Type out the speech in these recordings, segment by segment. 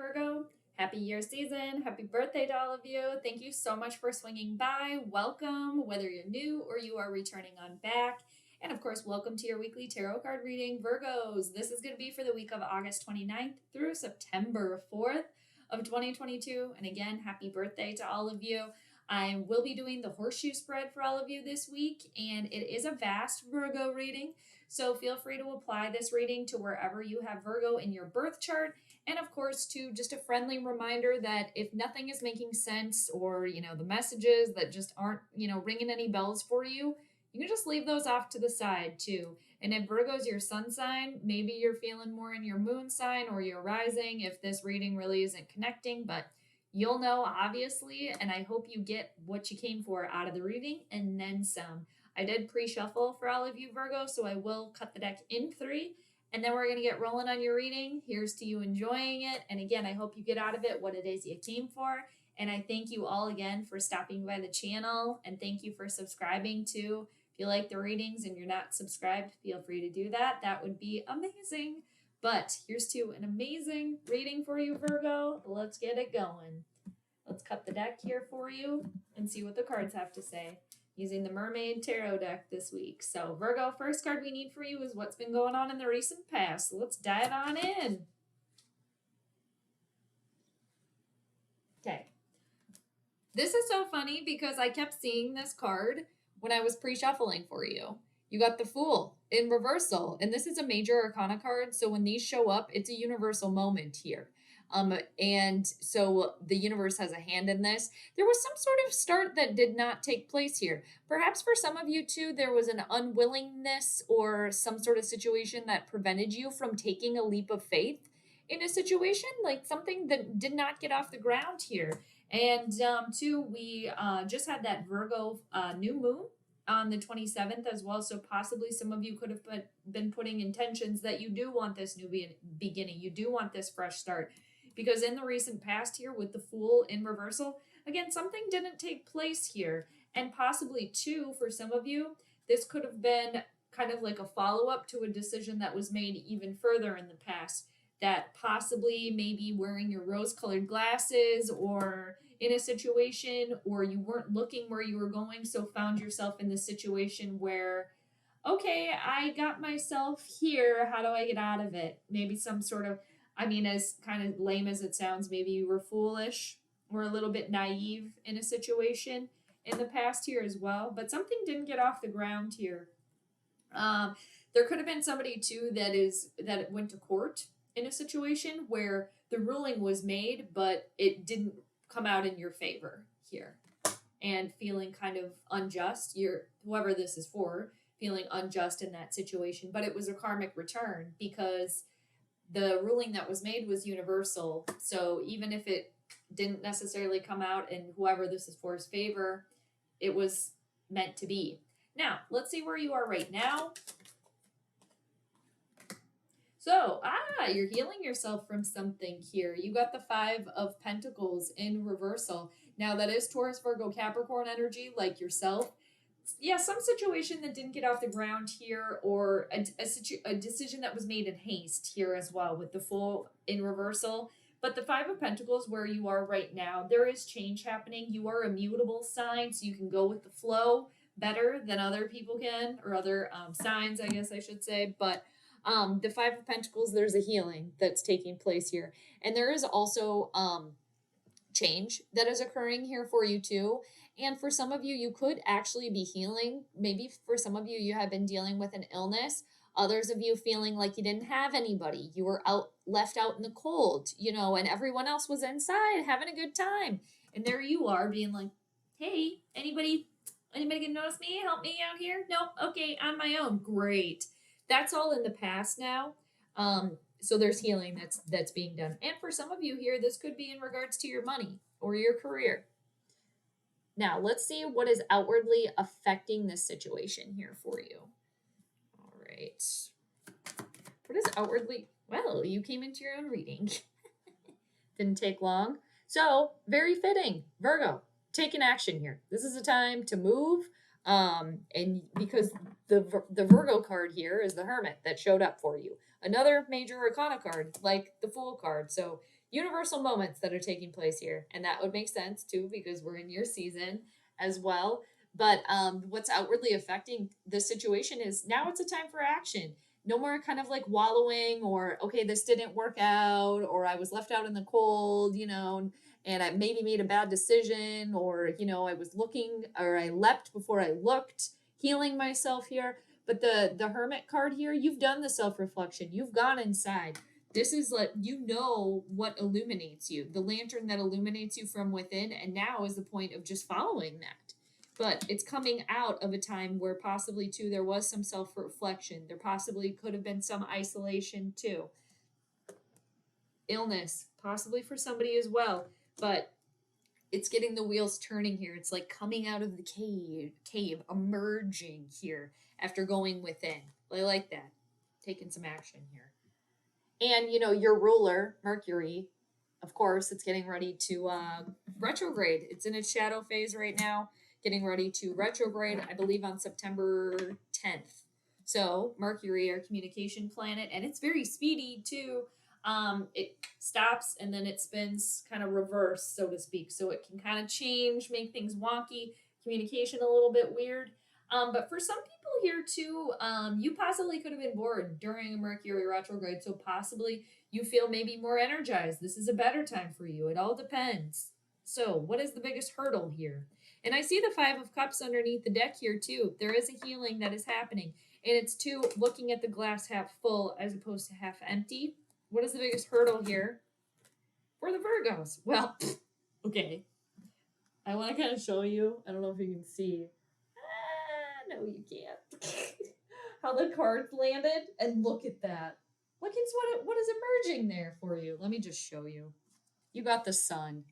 Virgo. Happy year season. Happy birthday to all of you. Thank you so much for swinging by. Welcome, whether you're new or you are returning on back. And of course, welcome to your weekly tarot card reading, Virgos. This is going to be for the week of August 29th through September 4th of 2022. And again, happy birthday to all of you. I will be doing the horseshoe spread for all of you this week, and it is a vast Virgo reading. So feel free to apply this reading to wherever you have Virgo in your birth chart. And of course, too, just a friendly reminder that if nothing is making sense or, the messages that just aren't, ringing any bells for you, you can just leave those off to the side too. And if Virgo's your sun sign, maybe you're feeling more in your moon sign or your rising if this reading really isn't connecting, but you'll know obviously, and I hope you get what you came for out of the reading and then some. I did pre-shuffle for all of you Virgo, so I will cut the deck in 3, and then we're going to get rolling on your reading. Here's to you enjoying it. And again, I hope you get out of it what it is you came for. And I thank you all again for stopping by the channel, and thank you for subscribing too. If you like the readings and you're not subscribed, feel free to do that. That would be amazing. But here's to an amazing reading for you, Virgo. Let's get it going. Let's cut the deck here for you and see what the cards have to say. Using the Mermaid Tarot deck this week. So Virgo, first card we need for you is what's been going on in the recent past. So let's dive on in. Okay. This is so funny because I kept seeing this card when I was pre-shuffling for you. You got the Fool in reversal, and this is a major arcana card. So when these show up, it's a universal moment here. And so the universe has a hand in this. There was some sort of start that did not take place here. Perhaps for some of you too, there was an unwillingness or some sort of situation that prevented you from taking a leap of faith in a situation, like something that did not get off the ground here. And too, we just had that Virgo new moon on the 27th as well. So possibly some of you could have been putting intentions that you do want this new beginning. You do want this fresh start. Because in the recent past here with the Fool in reversal, again, something didn't take place here. And possibly too, for some of you, this could have been kind of like a follow-up to a decision that was made even further in the past. That possibly maybe wearing your rose-colored glasses or in a situation, or you weren't looking where you were going, so found yourself in this situation where, okay, I got myself here, how do I get out of it? Maybe some sort of, as kind of lame as it sounds, maybe you were foolish or a little bit naive in a situation in the past here as well, but something didn't get off the ground here. There could have been somebody too that went to court in a situation where the ruling was made, but it didn't come out in your favor here, and feeling kind of unjust. Whoever this is for, feeling unjust in that situation, but it was a karmic return because the ruling that was made was universal. So even if it didn't necessarily come out in whoever this is for's favor, it was meant to be. Now, let's see where you are right now. So, you're healing yourself from something here. You got the 5 of Pentacles in reversal. Now, that is Taurus, Virgo, Capricorn energy, like yourself. Yeah, some situation that didn't get off the ground here, or a decision that was made in haste here as well with the Fool in reversal. But the 5 of Pentacles, where you are right now, there is change happening. You are a mutable sign, so you can go with the flow better than other people can, or other signs, I guess I should say. But the 5 of Pentacles, there's a healing that's taking place here. And there is also change that is occurring here for you too. And for some of you, you could actually be healing. Maybe for some of you, you have been dealing with an illness. Others of you feeling like you didn't have anybody. You were left out in the cold, and everyone else was inside having a good time. And there you are being like, hey, anybody gonna notice me? Help me out here? Nope. Okay, on my own. Great. That's all in the past now. So there's healing that's being done. And for some of you here, this could be in regards to your money or your career. Now, let's see what is outwardly affecting this situation here for you. All right. What is outwardly? Well, you came into your own reading. Didn't take long. So, very fitting. Virgo, taking action here. This is a time to move. And because the Virgo card here is the Hermit that showed up for you. Another major arcana card, like the Fool card. So universal moments that are taking place here. And that would make sense too, because we're in your season as well. But what's outwardly affecting the situation is now it's a time for action. No more kind of like wallowing or, okay, this didn't work out, or I was left out in the cold, and I maybe made a bad decision, or, I was looking, or I leapt before I looked, healing myself here. But the Hermit card here, you've done the self-reflection. You've gone inside. This is like, what illuminates you, the lantern that illuminates you from within, and now is the point of just following that. But it's coming out of a time where possibly too there was some self-reflection. There possibly could have been some isolation too. Illness, possibly for somebody as well. But it's getting the wheels turning here. It's like coming out of the cave, emerging here after going within. I like that. Taking some action here. And, your ruler, Mercury, of course, it's getting ready to retrograde. It's in its shadow phase right now, getting ready to retrograde, I believe, on September 10th. So, Mercury, our communication planet, and it's very speedy too. It stops and then it spins kind of reverse, so to speak. So it can kind of change, make things wonky, communication a little bit weird. But for some people here too, you possibly could have been born during a Mercury retrograde. So possibly you feel maybe more energized. This is a better time for you. It all depends. So what is the biggest hurdle here? And I see the Five of Cups underneath the deck here too. There is a healing that is happening. And it's too looking at the glass half full as opposed to half empty. What is the biggest hurdle here for the Virgos? Well, okay. I want to kind of show you. I don't know if you can see. No, you can't. How the cards landed. And look at that. Look at what is emerging there for you. Let me just show you. You got the sun.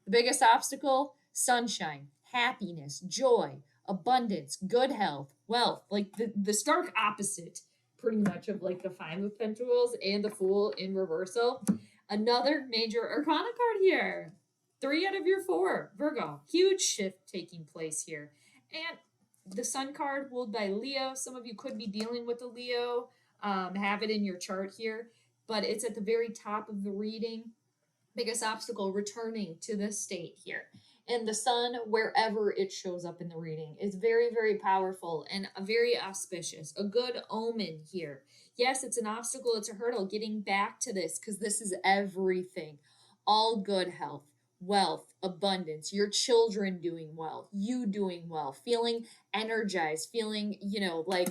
The biggest obstacle, sunshine, happiness, joy, abundance, good health, wealth. Like the stark opposite pretty much of like the Five of Pentacles and the Fool in reversal. Another major arcana card here. 3 out of your 4, Virgo. Huge shift taking place here. And the Sun card ruled by Leo. Some of you could be dealing with a Leo, have it in your chart here, but it's at the very top of the reading. Biggest obstacle, returning to this state here. And the sun, wherever it shows up in the reading, is very, very powerful and very auspicious. A good omen here. Yes, it's an obstacle, it's a hurdle, getting back to this, because this is everything. All good health, wealth, abundance, your children doing well, you doing well, feeling energized, feeling, like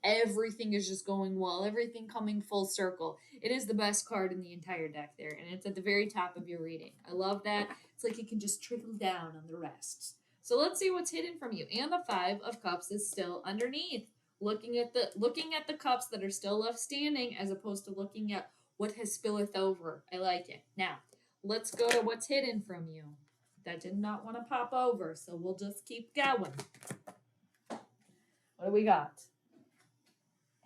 everything is just going well, everything coming full circle. It is the best card in the entire deck there, and it's at the very top of your reading. I love that. It's like it can just trickle down on the rest. So let's see what's hidden from you. And the Five of Cups is still underneath. Looking at the cups that are still left standing, as opposed to looking at what has spilleth over. I like it. Now, let's go to what's hidden from you. That did not want to pop over, so we'll just keep going. What do we got?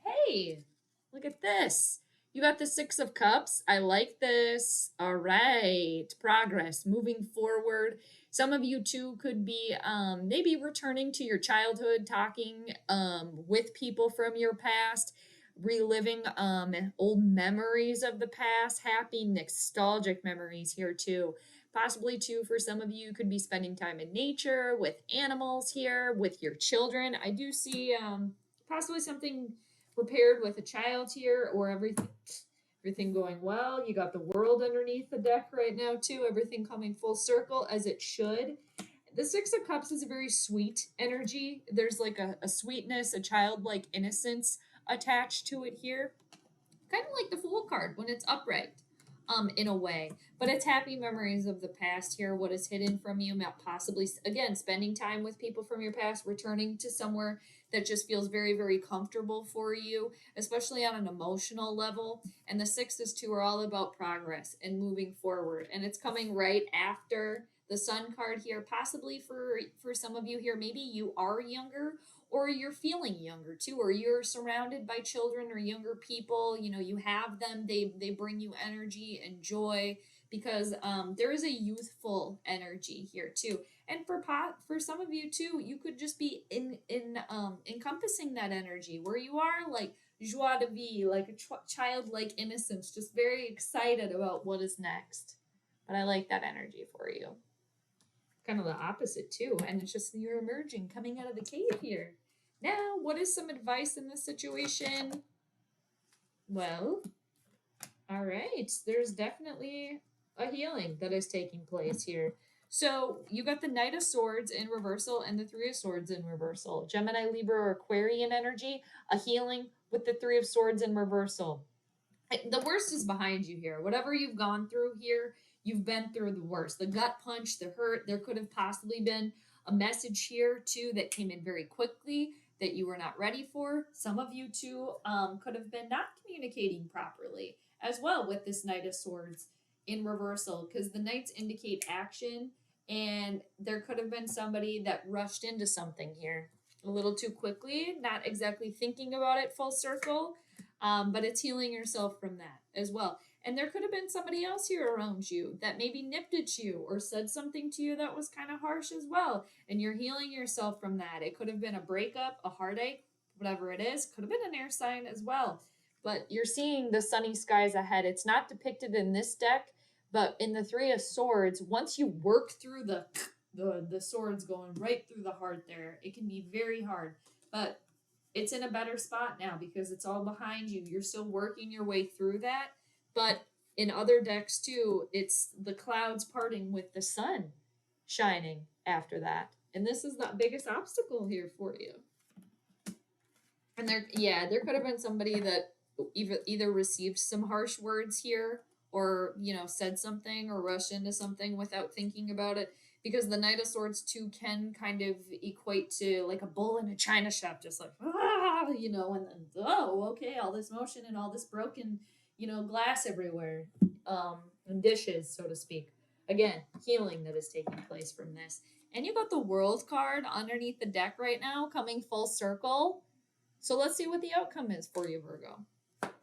Hey, look at this. You got the Six of Cups. I like this. All right. Progress, moving forward. Some of you too could be maybe returning to your childhood, talking with people from your past, reliving old memories of the past, happy nostalgic memories here too. Possibly too, for some of you, could be spending time in nature, with animals here, with your children. I do see possibly something repaired with a child here, or everything going well. You got the World underneath the deck right now too. Everything coming full circle as it should. The Six of Cups is a very sweet energy. There's like a sweetness, a childlike innocence attached to it here. Kind of like the Fool card when it's upright, in a way. But it's happy memories of the past here, what is hidden from you, possibly, again, spending time with people from your past, returning to somewhere that just feels very, very comfortable for you, especially on an emotional level. And the Sixes too are all about progress and moving forward. And it's coming right after the Sun card here, possibly for some of you here, maybe you are younger, or you're feeling younger too, or you're surrounded by children or younger people. You have them, they bring you energy and joy, because there is a youthful energy here too. And for some of you too, you could just be in encompassing that energy where you are like joie de vivre, like a childlike innocence, just very excited about what is next. But I like that energy for you. Kind of the opposite too, and it's just you're emerging, coming out of the cave here. Now, what is some advice in this situation? Well, all right, there's definitely a healing that is taking place here. So you got the Knight of Swords in reversal and the Three of Swords in reversal. Gemini, Libra, or Aquarian energy, a healing with the Three of Swords in reversal. The worst is behind you here. Whatever you've gone through here, you've been through the worst. The gut punch, the hurt, there could have possibly been a message here too that came in very quickly that you were not ready for. Some of you too could have been not communicating properly as well with this Knight of Swords in reversal, because the Knights indicate action, and there could have been somebody that rushed into something here a little too quickly, not exactly thinking about it full circle. But it's healing yourself from that as well. And there could have been somebody else here around you that maybe nipped at you or said something to you that was kind of harsh as well. And you're healing yourself from that. It could have been a breakup, a heartache, whatever it is. Could have been an air sign as well. But you're seeing the sunny skies ahead. It's not depicted in this deck, but in the Three of Swords, once you work through the swords going right through the heart there, it can be very hard. But it's in a better spot now because it's all behind you. You're still working your way through that. But in other decks too, it's the clouds parting with the sun shining after that. And this is the biggest obstacle here for you. And there could have been somebody that either received some harsh words here or, said something or rushed into something without thinking about it. Because the Knight of Swords too can kind of equate to like a bull in a china shop, just like, and then, okay, all this motion and all this broken, glass everywhere, and dishes, so to speak. Again, healing that is taking place from this. And you got the World card underneath the deck right now, coming full circle. So let's see what the outcome is for you, Virgo.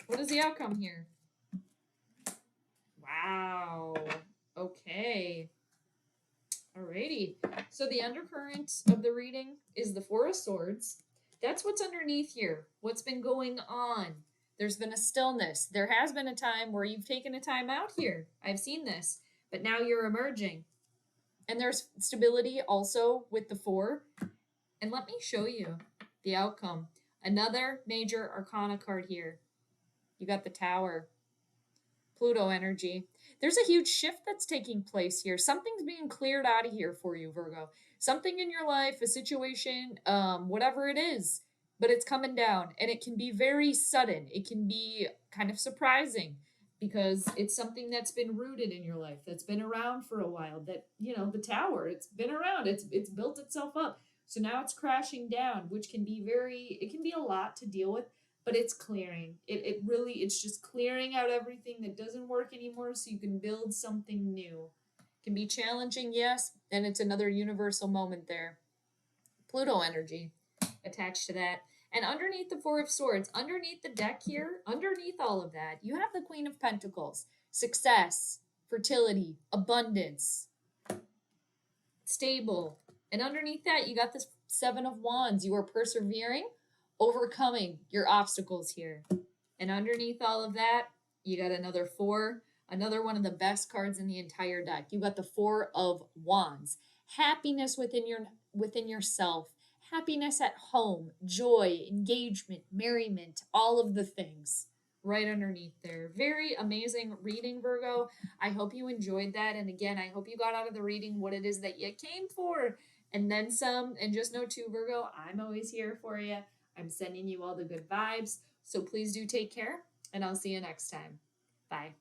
What is the outcome here? Wow. Okay. Alrighty. So the undercurrent of the reading is the Four of Swords. That's what's underneath here. What's been going on. There's been a stillness. There has been a time where you've taken a time out here. I've seen this. But now you're emerging. And there's stability also with the Four. And let me show you the outcome. Another major arcana card here. You got the Tower. Pluto energy. There's a huge shift that's taking place here. Something's being cleared out of here for you, Virgo. Something in your life, a situation, whatever it is, but it's coming down, and it can be very sudden. It can be kind of surprising because it's something that's been rooted in your life, that's been around for a while, that, the Tower, it's been around, it's built itself up. So now it's crashing down, which can be it can be a lot to deal with. But it's clearing. It's just clearing out everything that doesn't work anymore so you can build something new. It can be challenging, yes, and it's another universal moment there. Pluto energy attached to that. And underneath the Four of Swords, underneath the deck here, underneath all of that, you have the Queen of Pentacles. Success, fertility, abundance, stable. And underneath that, you got this Seven of Wands. You are persevering, overcoming your obstacles here. And underneath all of that, you got another Four, another one of the best cards in the entire deck. You got the Four of Wands. Happiness within yourself, happiness at home, joy, engagement, merriment, all of the things right underneath there. Very amazing reading, Virgo. I hope you enjoyed that. And again, I hope you got out of the reading what it is that you came for and then some. And just know too, Virgo, I'm always here for you. I'm sending you all the good vibes. So please do take care, and I'll see you next time. Bye.